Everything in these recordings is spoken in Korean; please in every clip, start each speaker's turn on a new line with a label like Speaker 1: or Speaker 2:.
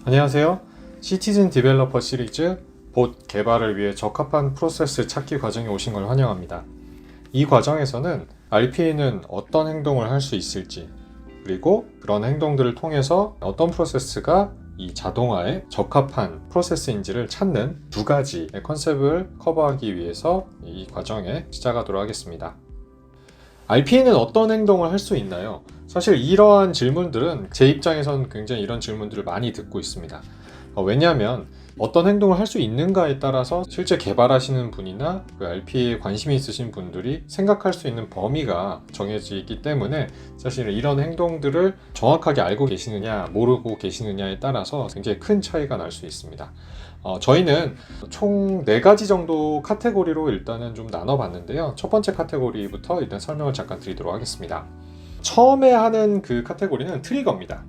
Speaker 1: 안녕하세요. 시티즌 디벨로퍼 시리즈 봇 개발을 위해 적합한 프로세스 찾기 과정에 오신 걸 환영합니다. 이 과정에서는 RPA는 어떤 행동을 할 수 있을지, 그리고 그런 행동들을 통해서 어떤 프로세스가 이 자동화에 적합한 프로세스인지를 찾는 두 가지의 컨셉을 커버하기 위해서 이 과정에 시작하도록 하겠습니다. RPA는 어떤 행동을 할 수 있나요? 사실 이러한 질문들은 제 입장에선 굉장히 이런 질문들을 많이 듣고 있습니다. 왜냐하면 어떤 행동을 할 수 있는가에 따라서 실제 개발하시는 분이나 그 RPA에 관심이 있으신 분들이 생각할 수 있는 범위가 정해지기 때문에 사실 이런 행동들을 정확하게 알고 계시느냐 모르고 계시느냐에 따라서 굉장히 큰 차이가 날 수 있습니다. 저희는 총 4가지 정도 카테고리로 일단은 좀 나눠봤는데요. 첫 번째 카테고리부터 일단 설명을 잠깐 드리도록 하겠습니다. 처음에 하는 그 카테고리는 트리거입니다.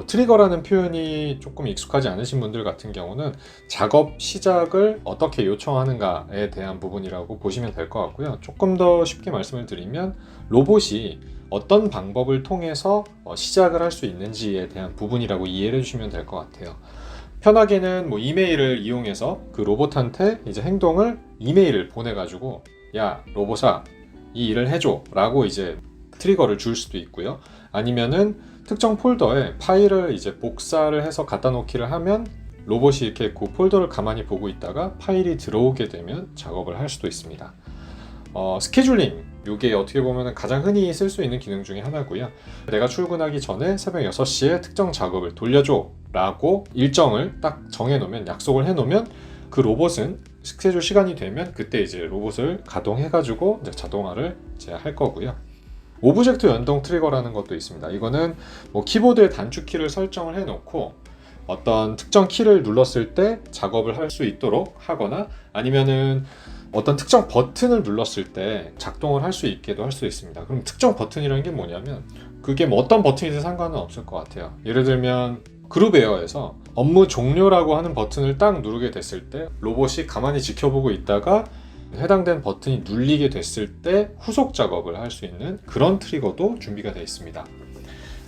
Speaker 1: 트리거라는 표현이 조금 익숙하지 않으신 분들 같은 경우는 작업 시작을 어떻게 요청하는가에 대한 부분이라고 보시면 될 것 같고요. 조금 더 쉽게 말씀을 드리면 로봇이 어떤 방법을 통해서 시작을 할 수 있는지에 대한 부분이라고 이해를 해주시면 될 것 같아요. 편하게는 이메일을 이용해서 그 로봇한테 이제 행동을 이메일을 보내가지고 야 로봇아 이 일을 해줘 라고 이제 트리거를 줄 수도 있고요. 아니면은 특정 폴더에 파일을 이제 복사를 해서 갖다 놓기를 하면 로봇이 이렇게 그 폴더를 가만히 보고 있다가 파일이 들어오게 되면 작업을 할 수도 있습니다. 스케줄링, 이게 어떻게 보면 가장 흔히 쓸 수 있는 기능 중에 하나고요. 내가 출근하기 전에 새벽 6시에 특정 작업을 돌려줘 라고 일정을 딱 정해놓으면, 약속을 해놓으면 그 로봇은 스케줄 시간이 되면 그때 이제 로봇을 가동해가지고 이제 자동화를 이제 할 거고요. 오브젝트 연동 트리거라는 것도 있습니다. 이거는 키보드에 단축키를 설정을 해놓고 어떤 특정 키를 눌렀을 때 작업을 할 수 있도록 하거나 아니면은 어떤 특정 버튼을 눌렀을 때 작동을 할 수 있게도 할 수 있습니다. 그럼 특정 버튼이라는 게 뭐냐면 그게 어떤 버튼이든 상관은 없을 것 같아요. 예를 들면 그룹에어에서 업무 종료라고 하는 버튼을 딱 누르게 됐을 때 로봇이 가만히 지켜보고 있다가 해당된 버튼이 눌리게 됐을 때 후속 작업을 할 수 있는 그런 트리거도 준비가 되어 있습니다.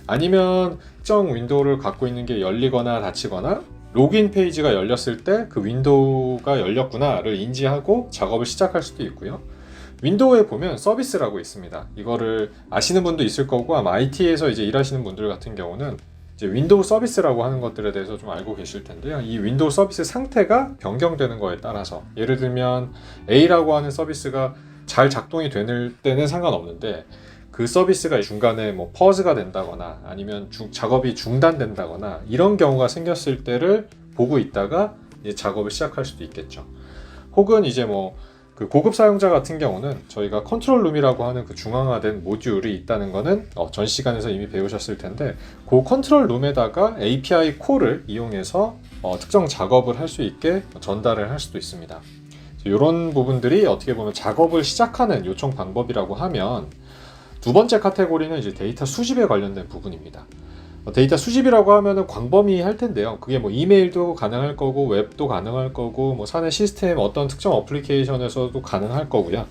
Speaker 1: 아니면 특정 윈도우를 갖고 있는 게 열리거나 닫히거나 로그인 페이지가 열렸을 때 그 윈도우가 열렸구나를 인지하고 작업을 시작할 수도 있고요. 윈도우에 보면 서비스라고 있습니다. 이거를 아시는 분도 있을 거고 아마 IT에서 이제 일하시는 분들 같은 경우는 이제 윈도우 서비스라고 하는 것들에 대해서 좀 알고 계실 텐데요. 이 윈도우 서비스 상태가 변경되는 거에 따라서 예를 들면 A라고 하는 서비스가 잘 작동이 되는 때는 상관없는데 그 서비스가 중간에 퍼즈가 된다거나 아니면 작업이 중단된다거나 이런 경우가 생겼을 때를 보고 있다가 이제 작업을 시작할 수도 있겠죠. 혹은 이제 그 고급 사용자 같은 경우는 저희가 컨트롤 룸이라고 하는 그 중앙화된 모듈이 있다는 거는 전 시간에서 이미 배우셨을 텐데 그 컨트롤 룸에다가 API 콜을 이용해서 특정 작업을 할 수 있게 전달을 할 수도 있습니다. 이런 부분들이 어떻게 보면 작업을 시작하는 요청 방법이라고 하면 두 번째 카테고리는 이제 데이터 수집에 관련된 부분입니다. 데이터 수집이라고 하면은 광범위할 텐데요. 그게 이메일도 가능할 거고 웹도 가능할 거고 사내 시스템 어떤 특정 어플리케이션에서도 가능할 거고요.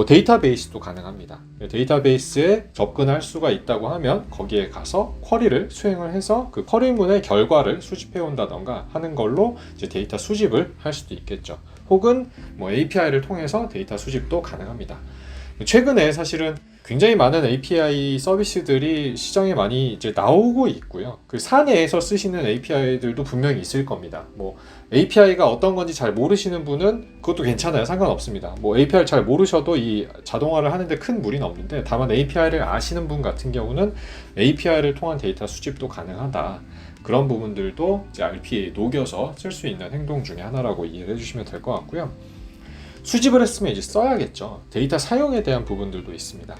Speaker 1: 데이터베이스도 가능합니다. 데이터베이스에 접근할 수가 있다고 하면 거기에 가서 쿼리를 수행을 해서 그 쿼리문의 결과를 수집해 온다던가 하는 걸로 이제 데이터 수집을 할 수도 있겠죠. 혹은 API를 통해서 데이터 수집도 가능합니다. 최근에 사실은 굉장히 많은 API 서비스들이 시장에 많이 이제 나오고 있고요. 그 사내에서 쓰시는 API들도 분명히 있을 겁니다. API가 어떤 건지 잘 모르시는 분은 그것도 괜찮아요. 상관없습니다. API를 잘 모르셔도 이 자동화를 하는데 큰 무리는 없는데 다만 API를 아시는 분 같은 경우는 API를 통한 데이터 수집도 가능하다. 그런 부분들도 이제 RPA에 녹여서 쓸 수 있는 행동 중에 하나라고 이해를 해주시면 될 것 같고요. 수집을 했으면 이제 써야겠죠. 데이터 사용에 대한 부분들도 있습니다.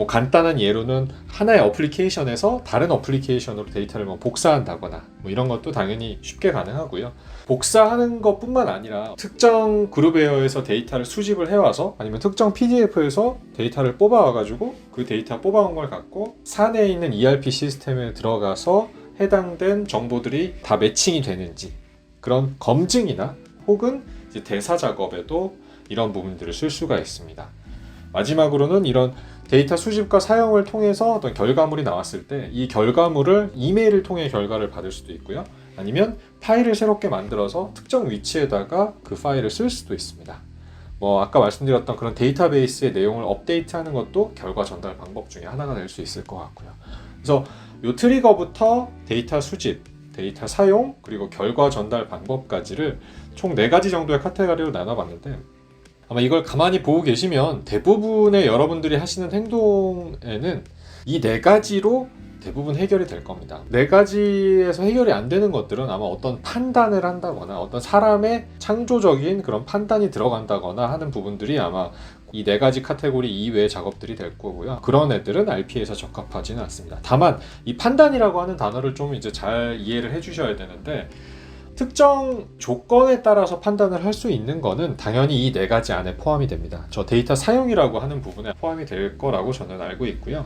Speaker 1: 간단한 예로는 하나의 어플리케이션에서 다른 어플리케이션으로 데이터를 복사한다거나 이런 것도 당연히 쉽게 가능하고요. 복사하는 것뿐만 아니라 특정 그룹웨어에서 데이터를 수집을 해와서 아니면 특정 PDF에서 데이터를 뽑아와가지고 그 데이터 뽑아온 걸 갖고 사내에 있는 ERP 시스템에 들어가서 해당된 정보들이 다 매칭이 되는지 그런 검증이나 혹은 이제 대사 작업에도 이런 부분들을 쓸 수가 있습니다. 마지막으로는 이런 데이터 수집과 사용을 통해서 어떤 결과물이 나왔을 때 이 결과물을 이메일을 통해 결과를 받을 수도 있고요. 아니면 파일을 새롭게 만들어서 특정 위치에다가 그 파일을 쓸 수도 있습니다. 아까 말씀드렸던 그런 데이터베이스의 내용을 업데이트하는 것도 결과 전달 방법 중에 하나가 될 수 있을 것 같고요. 그래서 이 트리거부터 데이터 수집, 데이터 사용, 그리고 결과 전달 방법까지를 총 4가지 정도의 카테고리로 나눠봤는데, 아마 이걸 가만히 보고 계시면 대부분의 여러분들이 하시는 행동에는 이 4가지로 대부분 해결이 될 겁니다. 4가지에서 해결이 안 되는 것들은 아마 어떤 판단을 한다거나 어떤 사람의 창조적인 그런 판단이 들어간다거나 하는 부분들이 아마 이 4가지 카테고리 이외의 작업들이 될 거고요. 그런 애들은 RPA에서 적합하지는 않습니다. 다만 이 판단이라고 하는 단어를 좀 이제 잘 이해를 해주셔야 되는데, 특정 조건에 따라서 판단을 할 수 있는 거는 당연히 이 4가지 안에 포함이 됩니다. 저 데이터 사용이라고 하는 부분에 포함이 될 거라고 저는 알고 있고요.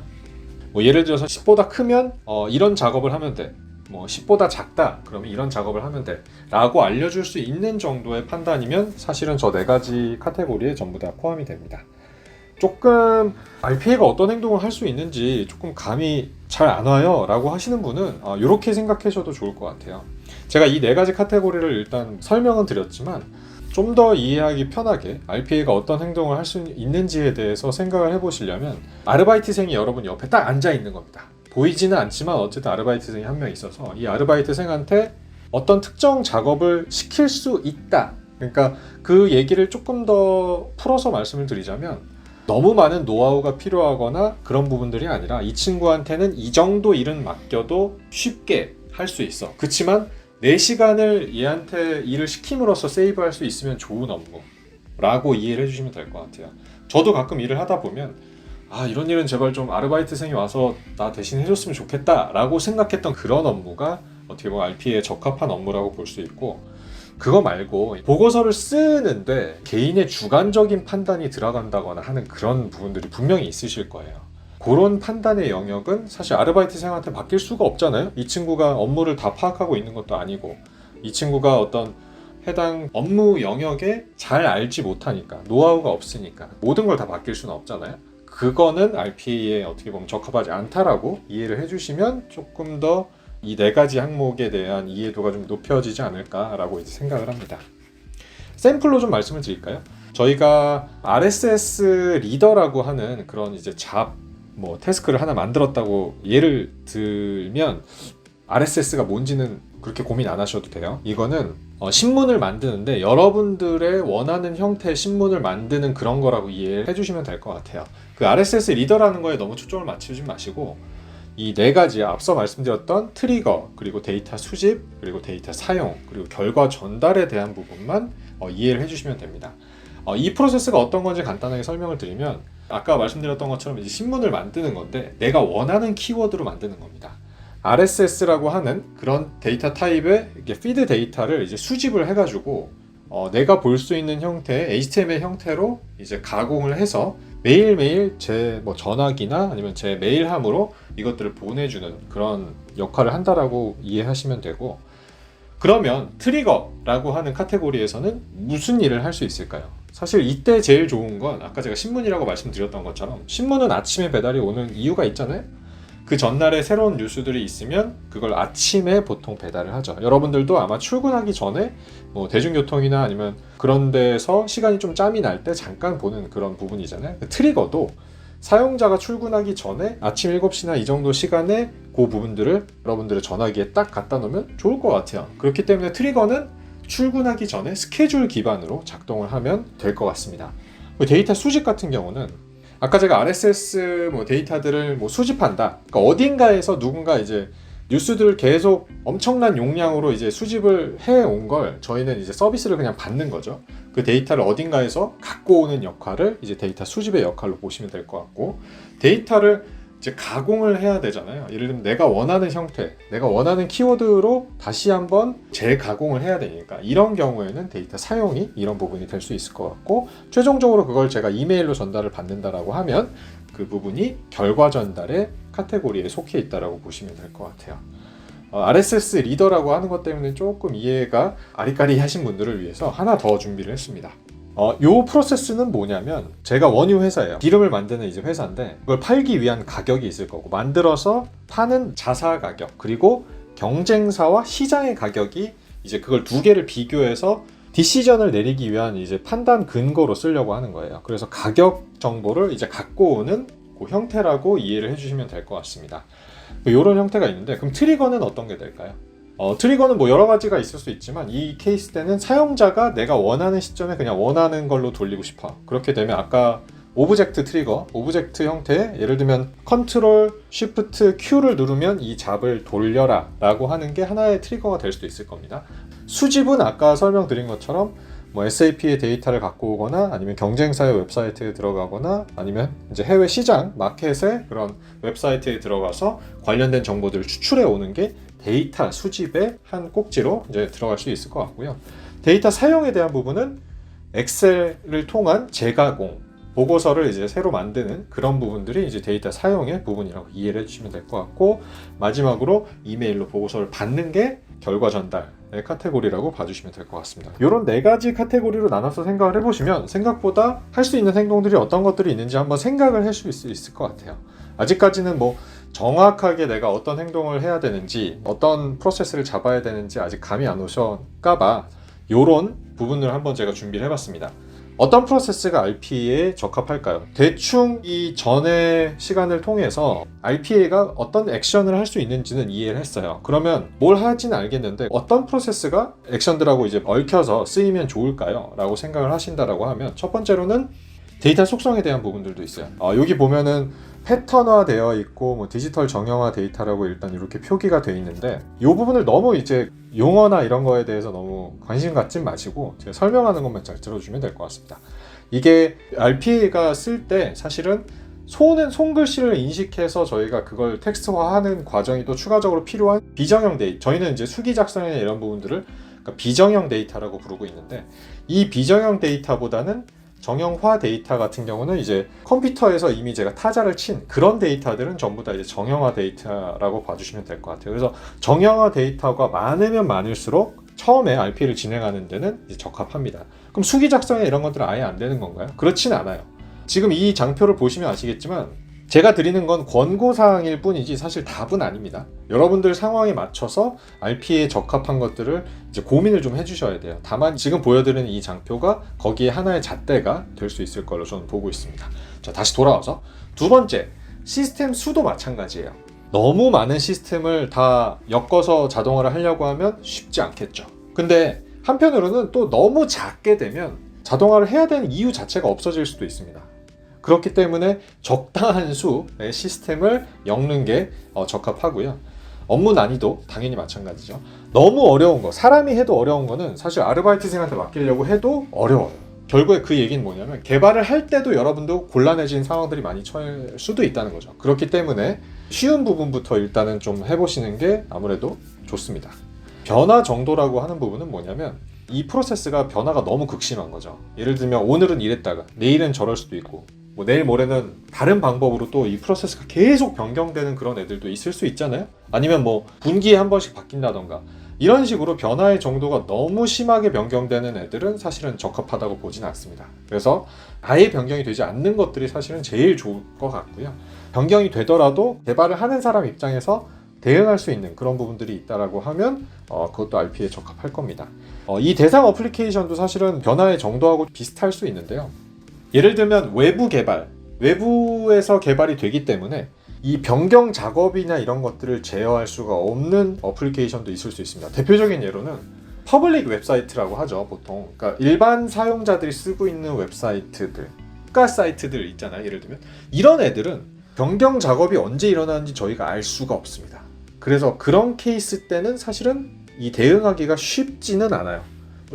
Speaker 1: 예를 들어서 10보다 크면 이런 작업을 하면 돼. 10보다 작다 그러면 이런 작업을 하면 돼 라고 알려줄 수 있는 정도의 판단이면 사실은 저 4가지 카테고리에 전부 다 포함이 됩니다. 조금 RPA가 어떤 행동을 할 수 있는지 조금 감이 잘 안 와요 라고 하시는 분은 이렇게 생각하셔도 좋을 것 같아요. 제가 이 4가지 카테고리를 일단 설명은 드렸지만 좀 더 이해하기 편하게 RPA가 어떤 행동을 할 수 있는지에 대해서 생각을 해보시려면, 아르바이트생이 여러분 옆에 딱 앉아 있는 겁니다. 보이지는 않지만 어쨌든 아르바이트생이 한 명 있어서 이 아르바이트생한테 어떤 특정 작업을 시킬 수 있다. 그러니까 그 얘기를 조금 더 풀어서 말씀을 드리자면, 너무 많은 노하우가 필요하거나 그런 부분들이 아니라 이 친구한테는 이 정도 일은 맡겨도 쉽게 할 수 있어. 그치만 내 시간을 얘한테 일을 시킴으로써 세이브할 수 있으면 좋은 업무라고 이해를 해주시면 될 것 같아요. 저도 가끔 일을 하다 보면 이런 일은 제발 좀 아르바이트생이 와서 나 대신 해줬으면 좋겠다 라고 생각했던 그런 업무가 어떻게 보면 RPA에 적합한 업무라고 볼 수 있고, 그거 말고 보고서를 쓰는데 개인의 주관적인 판단이 들어간다거나 하는 그런 부분들이 분명히 있으실 거예요. 그런 판단의 영역은 사실 아르바이트생한테 맡길 수가 없잖아요. 이 친구가 업무를 다 파악하고 있는 것도 아니고, 이 친구가 어떤 해당 업무 영역에 잘 알지 못하니까, 노하우가 없으니까 모든 걸 다 맡길 수는 없잖아요. 그거는 RPA에 어떻게 보면 적합하지 않다라고 이해를 해주시면 조금 더 이 4가지 항목에 대한 이해도가 좀 높여지지 않을까라고 이제 생각을 합니다. 샘플로 좀 말씀을 드릴까요? 저희가 RSS 리더라고 하는 그런 이제 태스크를 하나 만들었다고 예를 들면, RSS가 뭔지는 그렇게 고민 안 하셔도 돼요. 이거는 신문을 만드는데 여러분들의 원하는 형태의 신문을 만드는 그런 거라고 이해해 주시면 될 것 같아요. 그 RSS 리더라는 거에 너무 초점을 맞추지 마시고, 이 4가지 앞서 말씀드렸던 트리거, 그리고 데이터 수집, 그리고 데이터 사용, 그리고 결과 전달에 대한 부분만 이해를 해주시면 됩니다. 이 프로세스가 어떤 건지 간단하게 설명을 드리면, 아까 말씀드렸던 것처럼 이제 신문을 만드는 건데 내가 원하는 키워드로 만드는 겁니다. RSS라고 하는 그런 데이터 타입의 피드 데이터를 이제 수집을 해가지고 내가 볼 수 있는 형태의 HTML 형태로 이제 가공을 해서 매일매일 제 전화기나 아니면 제 메일함으로 이것들을 보내주는 그런 역할을 한다라고 이해하시면 되고, 그러면 트리거라고 하는 카테고리에서는 무슨 일을 할 수 있을까요? 사실 이때 제일 좋은 건 아까 제가 신문이라고 말씀드렸던 것처럼, 신문은 아침에 배달이 오는 이유가 있잖아요. 그 전날에 새로운 뉴스들이 있으면 그걸 아침에 보통 배달을 하죠. 여러분들도 아마 출근하기 전에 대중교통이나 아니면 그런 데서 시간이 좀 짬이 날 때 잠깐 보는 그런 부분이잖아요. 트리거도 사용자가 출근하기 전에 아침 7시나 이 정도 시간에 그 부분들을 여러분들의 전화기에 딱 갖다 놓으면 좋을 것 같아요. 그렇기 때문에 트리거는 출근하기 전에 스케줄 기반으로 작동을 하면 될 것 같습니다. 데이터 수집 같은 경우는 아까 제가 RSS 데이터들을 수집한다. 그러니까 어딘가에서 누군가 이제 뉴스들을 계속 엄청난 용량으로 이제 수집을 해온 걸 저희는 이제 서비스를 그냥 받는 거죠. 그 데이터를 어딘가에서 갖고 오는 역할을 이제 데이터 수집의 역할로 보시면 될 것 같고, 데이터를 이제 가공을 해야 되잖아요. 예를 들면 내가 원하는 형태, 내가 원하는 키워드로 다시 한번 재가공을 해야 되니까, 이런 경우에는 데이터 사용이 이런 부분이 될 수 있을 것 같고, 최종적으로 그걸 제가 이메일로 전달을 받는다라고 하면 그 부분이 결과 전달의 카테고리에 속해 있다라고 보시면 될 것 같아요. RSS 리더라고 하는 것 때문에 조금 이해가 아리까리 하신 분들을 위해서 하나 더 준비를 했습니다. 요 프로세스는 뭐냐면 제가 원유 회사예요. 기름을 만드는 이제 회사인데 그걸 팔기 위한 가격이 있을 거고 만들어서 파는 자사 가격 그리고 경쟁사와 시장의 가격이 이제 그걸 두 개를 비교해서 디시전을 내리기 위한 이제 판단 근거로 쓰려고 하는 거예요. 그래서 가격 정보를 이제 갖고 오는 그 형태라고 이해를 해주시면 될 것 같습니다. 이런 형태가 있는데 그럼 트리거는 어떤 게 될까요? 트리거는 뭐 여러 가지가 있을 수 있지만 이 케이스 때는 사용자가 내가 원하는 시점에 그냥 원하는 걸로 돌리고 싶어. 그렇게 되면 아까 오브젝트 트리거, 오브젝트 형태 예를 들면 컨트롤 쉬프트 Q를 누르면 이 잡을 돌려라 라고 하는 게 하나의 트리거가 될 수도 있을 겁니다. 수집은 아까 설명드린 것처럼 뭐 SAP의 데이터를 갖고 오거나 아니면 경쟁사의 웹사이트에 들어가거나 아니면 이제 해외 시장, 마켓의 그런 웹사이트에 들어가서 관련된 정보들을 추출해 오는 게 데이터 수집의 한 꼭지로 이제 들어갈 수 있을 것 같고요. 데이터 사용에 대한 부분은 엑셀을 통한 재가공, 보고서를 이제 새로 만드는 그런 부분들이 이제 데이터 사용의 부분이라고 이해를 해주시면 될 것 같고 마지막으로 이메일로 보고서를 받는 게 결과 전달의 카테고리라고 봐주시면 될 것 같습니다. 이런 네 가지 카테고리로 나눠서 생각을 해보시면 생각보다 할 수 있는 행동들이 어떤 것들이 있는지 한번 생각을 할 수 있을 것 같아요. 아직까지는 뭐 정확하게 내가 어떤 행동을 해야 되는지 어떤 프로세스를 잡아야 되는지 아직 감이 안 오실까봐 이런 부분을 한번 제가 준비를 해봤습니다. 어떤 프로세스가 RPA에 적합할까요? 대충 이 전의 시간을 통해서 RPA가 어떤 액션을 할 수 있는지는 이해를 했어요. 그러면 뭘 하지는 알겠는데 어떤 프로세스가 액션들하고 이제 얽혀서 쓰이면 좋을까요? 라고 생각을 하신다라고 하면 첫 번째로는 데이터 속성에 대한 부분들도 있어요. 여기 보면은 패턴화 되어 있고 뭐 디지털 정형화 데이터라고 일단 이렇게 표기가 되어 있는데 이 부분을 너무 이제 용어나 이런 거에 대해서 너무 관심 갖지 마시고 제가 설명하는 것만 잘 들어주면 될 것 같습니다. 이게 RPA가 쓸 때 사실은 손글씨를 인식해서 저희가 그걸 텍스트화하는 과정이 또 추가적으로 필요한 비정형 데이터, 저희는 이제 수기 작성이나 이런 부분들을 그러니까 비정형 데이터라고 부르고 있는데 이 비정형 데이터보다는 정형화 데이터 같은 경우는 이제 컴퓨터에서 이미 제가 타자를 친 그런 데이터들은 전부 다 이제 정형화 데이터라고 봐주시면 될 것 같아요. 그래서 정형화 데이터가 많으면 많을수록 처음에 RPA를 진행하는 데는 이제 적합합니다. 그럼 수기 작성이나 이런 것들은 아예 안 되는 건가요? 그렇진 않아요. 지금 이 장표를 보시면 아시겠지만 제가 드리는 건 권고사항일 뿐이지 사실 답은 아닙니다. 여러분들 상황에 맞춰서 RPA에 적합한 것들을 이제 고민을 좀 해주셔야 돼요. 다만 지금 보여드리는 이 장표가 거기에 하나의 잣대가 될 수 있을 걸로 저는 보고 있습니다. 자, 다시 돌아와서 두 번째, 시스템 수도 마찬가지예요. 너무 많은 시스템을 다 엮어서 자동화를 하려고 하면 쉽지 않겠죠. 근데 한편으로는 또 너무 작게 되면 자동화를 해야 되는 이유 자체가 없어질 수도 있습니다. 그렇기 때문에 적당한 수의 시스템을 엮는 게 적합하고요. 업무 난이도 당연히 마찬가지죠. 너무 어려운 거, 사람이 해도 어려운 거는 사실 아르바이트생한테 맡기려고 해도 어려워요. 결국에 그 얘기는 뭐냐면 개발을 할 때도 여러분도 곤란해진 상황들이 많이 처할 수도 있다는 거죠. 그렇기 때문에 쉬운 부분부터 일단은 좀 해보시는 게 아무래도 좋습니다. 변화 정도라고 하는 부분은 뭐냐면 이 프로세스가 변화가 너무 극심한 거죠. 예를 들면 오늘은 이랬다가 내일은 저럴 수도 있고 뭐 내일 모레는 다른 방법으로 또 이 프로세스가 계속 변경되는 그런 애들도 있을 수 있잖아요. 아니면 뭐 분기에 한 번씩 바뀐다던가 이런 식으로 변화의 정도가 너무 심하게 변경되는 애들은 사실은 적합하다고 보진 않습니다. 그래서 아예 변경이 되지 않는 것들이 사실은 제일 좋을 것 같고요. 변경이 되더라도 개발을 하는 사람 입장에서 대응할 수 있는 그런 부분들이 있다라고 하면 그것도 RPA에 적합할 겁니다. 이 대상 어플리케이션도 사실은 변화의 정도하고 비슷할 수 있는데요. 예를 들면 외부 개발, 외부에서 개발이 되기 때문에 이 변경 작업이나 이런 것들을 제어할 수가 없는 어플리케이션도 있을 수 있습니다. 대표적인 예로는 퍼블릭 웹사이트라고 하죠, 보통. 그러니까 일반 사용자들이 쓰고 있는 웹사이트들, 국가 사이트들 있잖아요, 예를 들면. 이런 애들은 변경 작업이 언제 일어나는지 저희가 알 수가 없습니다. 그래서 그런 케이스 때는 사실은 이 대응하기가 쉽지는 않아요.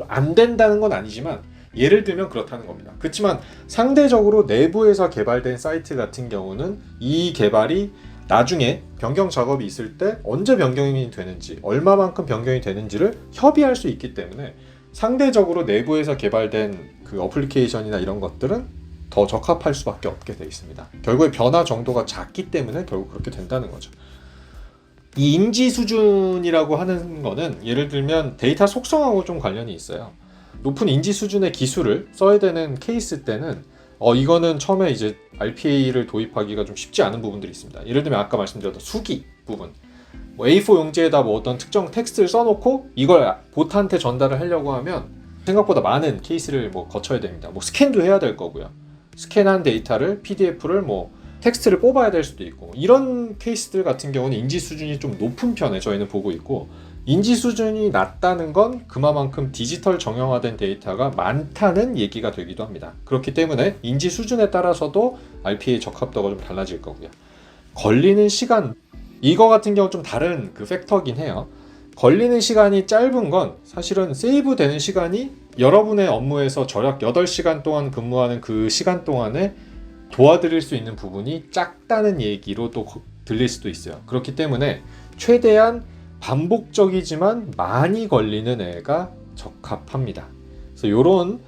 Speaker 1: 안 된다는 건 아니지만 예를 들면 그렇다는 겁니다. 그렇지만 상대적으로 내부에서 개발된 사이트 같은 경우는 이 개발이 나중에 변경 작업이 있을 때 언제 변경이 되는지 얼마만큼 변경이 되는지를 협의할 수 있기 때문에 상대적으로 내부에서 개발된 그 어플리케이션이나 이런 것들은 더 적합할 수밖에 없게 되어 있습니다. 결국에 변화 정도가 작기 때문에 결국 그렇게 된다는 거죠. 이 인지 수준이라고 하는 거는 예를 들면 데이터 속성하고 좀 관련이 있어요. 높은 인지 수준의 기술을 써야 되는 케이스 때는 이거는 처음에 이제 RPA를 도입하기가 좀 쉽지 않은 부분들이 있습니다. 예를 들면 아까 말씀드렸던 수기 부분, 뭐 A4 용지에다 뭐 어떤 특정 텍스트를 써놓고 이걸 보트한테 전달을 하려고 하면 생각보다 많은 케이스를 뭐 거쳐야 됩니다. 뭐 스캔도 해야 될 거고요. 스캔한 데이터를 PDF를 뭐 텍스트를 뽑아야 될 수도 있고, 이런 케이스들 같은 경우는 인지 수준이 좀 높은 편에 저희는 보고 있고, 인지 수준이 낮다는 건 그만큼 디지털 정형화된 데이터가 많다는 얘기가 되기도 합니다. 그렇기 때문에 인지 수준에 따라서도 RPA 적합도가 좀 달라질 거고요. 걸리는 시간, 이거 같은 경우 좀 다른 그 팩터긴 해요. 걸리는 시간이 짧은 건 사실은 세이브 되는 시간이 여러분의 업무에서 절약 8시간 동안 근무하는 그 시간 동안에 도와드릴 수 있는 부분이 작다는 얘기로 또 들릴 수도 있어요. 그렇기 때문에 최대한 반복적이지만 많이 걸리는 애가 적합합니다. 그래서 이런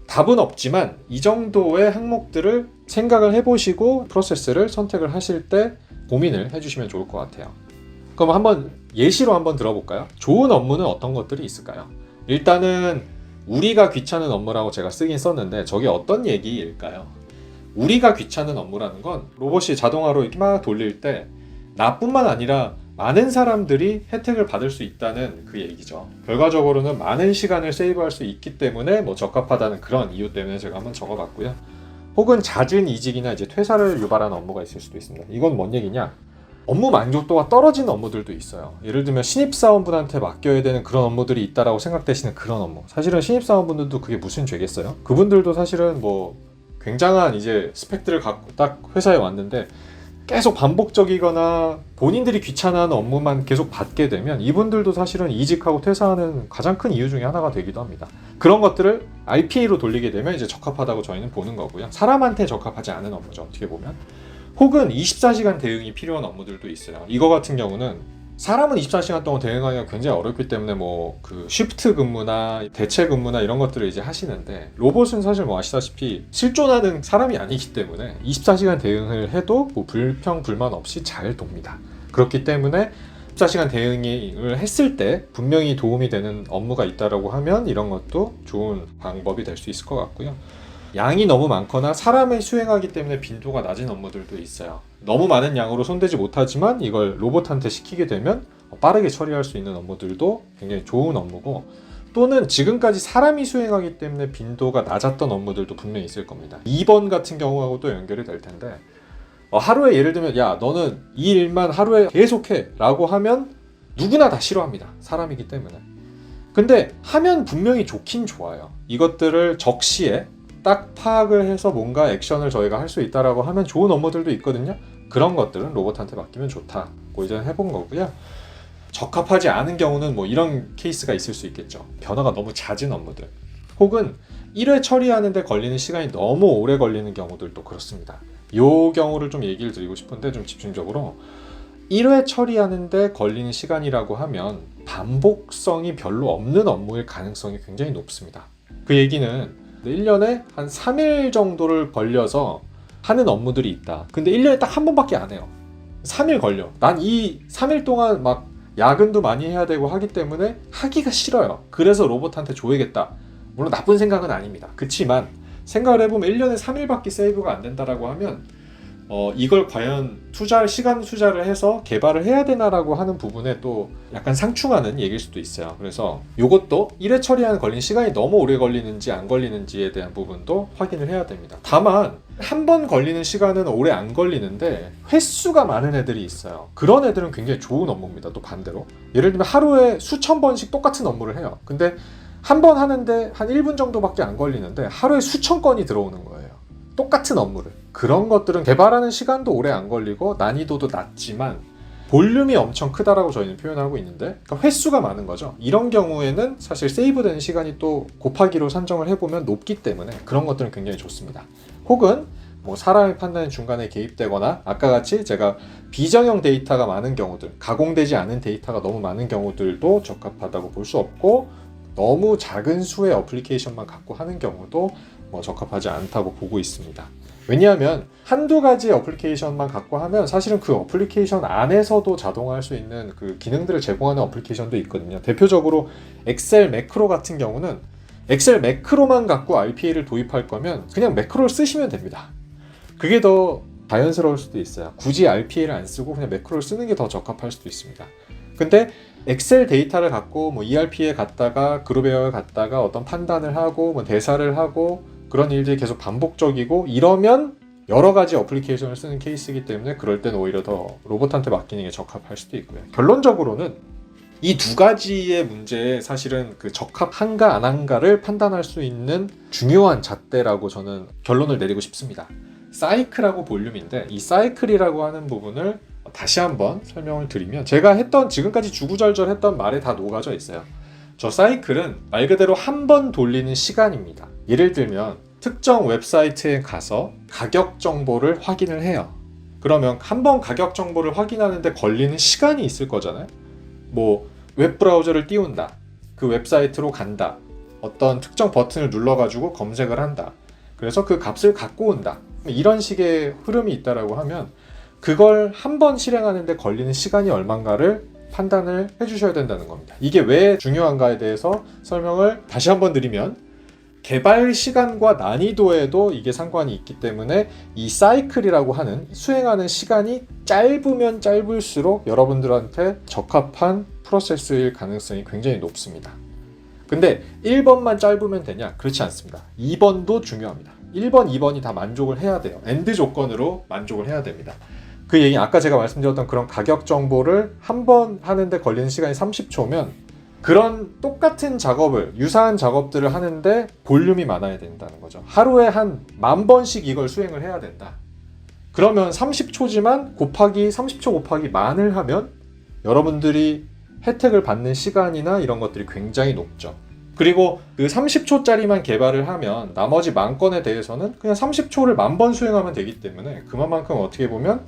Speaker 1: 답은 없지만 이 정도의 항목들을 생각을 해보시고 프로세스를 선택을 하실 때 고민을 해주시면 좋을 것 같아요. 그럼 한번 예시로 한번 들어볼까요? 좋은 업무는 어떤 것들이 있을까요? 일단은 우리가 귀찮은 업무라고 제가 쓰긴 썼는데 저게 어떤 얘기일까요? 우리가 귀찮은 업무라는 건 로봇이 자동화로 이렇게 막 돌릴 때 나뿐만 아니라 많은 사람들이 혜택을 받을 수 있다는 그 얘기죠. 결과적으로는 많은 시간을 세이브할 수 있기 때문에 뭐 적합하다는 그런 이유 때문에 제가 한번 적어봤고요. 혹은 잦은 이직이나 이제 퇴사를 유발하는 업무가 있을 수도 있습니다. 이건 뭔 얘기냐? 업무 만족도가 떨어지는 업무들도 있어요. 예를 들면 신입사원분한테 맡겨야 되는 그런 업무들이 있다라고 생각되시는 그런 업무. 사실은 신입사원분들도 그게 무슨 죄겠어요? 그분들도 사실은 뭐 굉장한 이제 스펙들을 갖고 딱 회사에 왔는데 계속 반복적이거나 본인들이 귀찮아하는 업무만 계속 받게 되면 이분들도 사실은 이직하고 퇴사하는 가장 큰 이유 중에 하나가 되기도 합니다. 그런 것들을 RPA로 돌리게 되면 이제 적합하다고 저희는 보는 거고요. 사람한테 적합하지 않은 업무죠, 어떻게 보면. 혹은 24시간 대응이 필요한 업무들도 있어요. 이거 같은 경우는 사람은 24시간 동안 대응하기가 굉장히 어렵기 때문에 뭐 그 쉬프트 근무나 대체 근무나 이런 것들을 이제 하시는데, 로봇은 사실 뭐 아시다시피 실존하는 사람이 아니기 때문에 24시간 대응을 해도 뭐 불평 불만 없이 잘 돕니다. 그렇기 때문에 24시간 대응을 했을 때 분명히 도움이 되는 업무가 있다라고 하면 이런 것도 좋은 방법이 될 수 있을 것 같고요. 양이 너무 많거나 사람이 수행하기 때문에 빈도가 낮은 업무들도 있어요. 너무 많은 양으로 손대지 못하지만 이걸 로봇한테 시키게 되면 빠르게 처리할 수 있는 업무들도 굉장히 좋은 업무고, 또는 지금까지 사람이 수행하기 때문에 빈도가 낮았던 업무들도 분명히 있을 겁니다. 2번 같은 경우하고도 연결이 될 텐데, 하루에 예를 들면 야 너는 이 일만 하루에 계속해 라고 하면 누구나 다 싫어합니다. 사람이기 때문에. 근데 하면 분명히 좋긴 좋아요. 이것들을 적시에 딱 파악을 해서 뭔가 액션을 저희가 할 수 있다라고 하면 좋은 업무들도 있거든요. 그런 것들은 로봇한테 맡기면 좋다고 이제 해본 거고요. 적합하지 않은 경우는 뭐 이런 케이스가 있을 수 있겠죠. 변화가 너무 잦은 업무들, 혹은 1회 처리하는데 걸리는 시간이 너무 오래 걸리는 경우들도 그렇습니다. 이 경우를 좀 얘기를 드리고 싶은데 좀 집중적으로, 1회 처리하는데 걸리는 시간이라고 하면 반복성이 별로 없는 업무일 가능성이 굉장히 높습니다. 그 얘기는 1년에 한 3일 정도를 걸려서 하는 업무들이 있다. 근데 1년에 딱 한 번밖에 안 해요. 3일 걸려. 난 이 3일 동안 막 야근도 많이 해야 되고 하기 때문에 하기가 싫어요. 그래서 로봇한테 줘야겠다. 물론 나쁜 생각은 아닙니다. 그치만 생각을 해보면 1년에 3일밖에 세이브가 안 된다라고 하면 이걸 과연 시간 투자를 해서 개발을 해야 되나라고 하는 부분에 또 약간 상충하는 얘기일 수도 있어요. 그래서 이것도 1회 처리하는 걸린 시간이 너무 오래 걸리는지 안 걸리는지에 대한 부분도 확인을 해야 됩니다. 다만 한 번 걸리는 시간은 오래 안 걸리는데 횟수가 많은 애들이 있어요. 그런 애들은 굉장히 좋은 업무입니다. 또 반대로 예를 들면 하루에 수천 번씩 똑같은 업무를 해요. 근데 한 번 하는데 한 1분 정도밖에 안 걸리는데 하루에 수천 건이 들어오는 거예요. 똑같은 업무를. 그런 것들은 개발하는 시간도 오래 안 걸리고 난이도도 낮지만 볼륨이 엄청 크다라고 저희는 표현하고 있는데, 그러니까 횟수가 많은 거죠. 이런 경우에는 사실 세이브되는 시간이 또 곱하기로 산정을 해보면 높기 때문에 그런 것들은 굉장히 좋습니다. 혹은 뭐 사람의 판단에 중간에 개입되거나 아까 같이 제가 비정형 데이터가 많은 경우들, 가공되지 않은 데이터가 너무 많은 경우들도 적합하다고 볼 수 없고, 너무 작은 수의 어플리케이션만 갖고 하는 경우도 뭐 적합하지 않다고 보고 있습니다. 왜냐하면 한두 가지 어플리케이션만 갖고 하면 사실은 그 어플리케이션 안에서도 자동화할 수 있는 그 기능들을 제공하는 어플리케이션도 있거든요. 대표적으로 엑셀 매크로 같은 경우는 엑셀 매크로만 갖고 RPA를 도입할 거면 그냥 매크로를 쓰시면 됩니다. 그게 더 자연스러울 수도 있어요. 굳이 RPA를 안 쓰고 그냥 매크로를 쓰는 게 더 적합할 수도 있습니다. 근데 엑셀 데이터를 갖고 뭐 ERP에 갔다가 그룹웨어에 갔다가 어떤 판단을 하고 뭐 대사를 하고 그런 일들이 계속 반복적이고 이러면 여러 가지 어플리케이션을 쓰는 케이스이기 때문에 그럴 땐 오히려 더 로봇한테 맡기는 게 적합할 수도 있고요. 결론적으로는 이 두 가지의 문제에 사실은 그 적합한가 안 한가를 판단할 수 있는 중요한 잣대라고 저는 결론을 내리고 싶습니다. 사이클하고 볼륨인데 이 사이클이라고 하는 부분을 다시 한번 설명을 드리면 제가 했던 지금까지 주구절절 했던 말에 다 녹아져 있어요. 저 사이클은 말 그대로 한 번 돌리는 시간입니다. 예를 들면 특정 웹사이트에 가서 가격 정보를 확인을 해요. 그러면 한 번 가격 정보를 확인하는데 걸리는 시간이 있을 거잖아요. 뭐 웹브라우저를 띄운다, 그 웹사이트로 간다, 어떤 특정 버튼을 눌러가지고 검색을 한다, 그래서 그 값을 갖고 온다, 이런 식의 흐름이 있다라고 하면 그걸 한 번 실행하는데 걸리는 시간이 얼마인가를 판단을 해주셔야 된다는 겁니다. 이게 왜 중요한가에 대해서 설명을 다시 한번 드리면 개발 시간과 난이도에도 이게 상관이 있기 때문에 이 사이클이라고 하는 수행하는 시간이 짧으면 짧을수록 여러분들한테 적합한 프로세스일 가능성이 굉장히 높습니다. 근데 1번만 짧으면 되냐? 그렇지 않습니다. 2번도 중요합니다. 1번, 2번이 다 만족을 해야 돼요. 엔드 조건으로 만족을 해야 됩니다. 그 얘기 아까 제가 말씀드렸던 그런 가격 정보를 한 번 하는데 걸리는 시간이 30초면 그런 똑같은 작업을 유사한 작업들을 하는데 볼륨이 많아야 된다는 거죠. 하루에 한 10,000번씩 이걸 수행을 해야 된다. 그러면 30초지만 곱하기 30초 곱하기 만을 하면 여러분들이 혜택을 받는 시간이나 이런 것들이 굉장히 높죠. 그리고 그 30초짜리만 개발을 하면 나머지 10,000건에 대해서는 그냥 30초를 10,000번 수행하면 되기 때문에 그만큼 어떻게 보면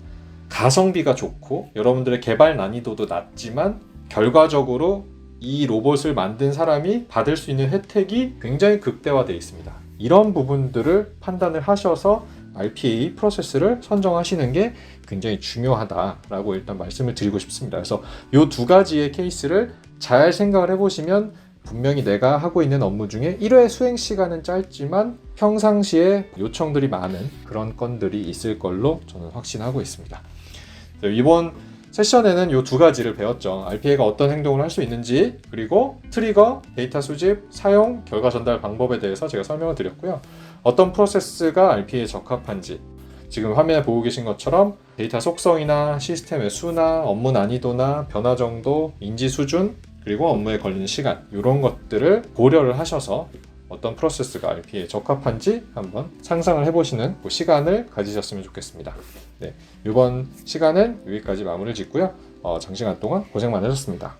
Speaker 1: 가성비가 좋고 여러분들의 개발 난이도도 낮지만 결과적으로 이 로봇을 만든 사람이 받을 수 있는 혜택이 굉장히 극대화되어 있습니다. 이런 부분들을 판단을 하셔서 RPA 프로세스를 선정하시는 게 굉장히 중요하다라고 일단 말씀을 드리고 싶습니다. 그래서 이 두 가지의 케이스를 잘 생각을 해보시면 분명히 내가 하고 있는 업무 중에 1회 수행 시간은 짧지만 평상시에 요청들이 많은 그런 건들이 있을 걸로 저는 확신하고 있습니다. 이번 세션에는 이 두 가지를 배웠죠. RPA가 어떤 행동을 할 수 있는지, 그리고 트리거, 데이터 수집, 사용, 결과 전달 방법에 대해서 제가 설명을 드렸고요. 어떤 프로세스가 RPA에 적합한지, 지금 화면에 보고 계신 것처럼 데이터 속성이나 시스템의 수나 업무 난이도나 변화 정도, 인지 수준, 그리고 업무에 걸리는 시간, 이런 것들을 고려를 하셔서 어떤 프로세스가 RPA에 적합한지 한번 상상을 해보시는 그 시간을 가지셨으면 좋겠습니다. 네, 이번 시간은 여기까지 마무리를 짓고요. 장시간 동안 고생 많으셨습니다.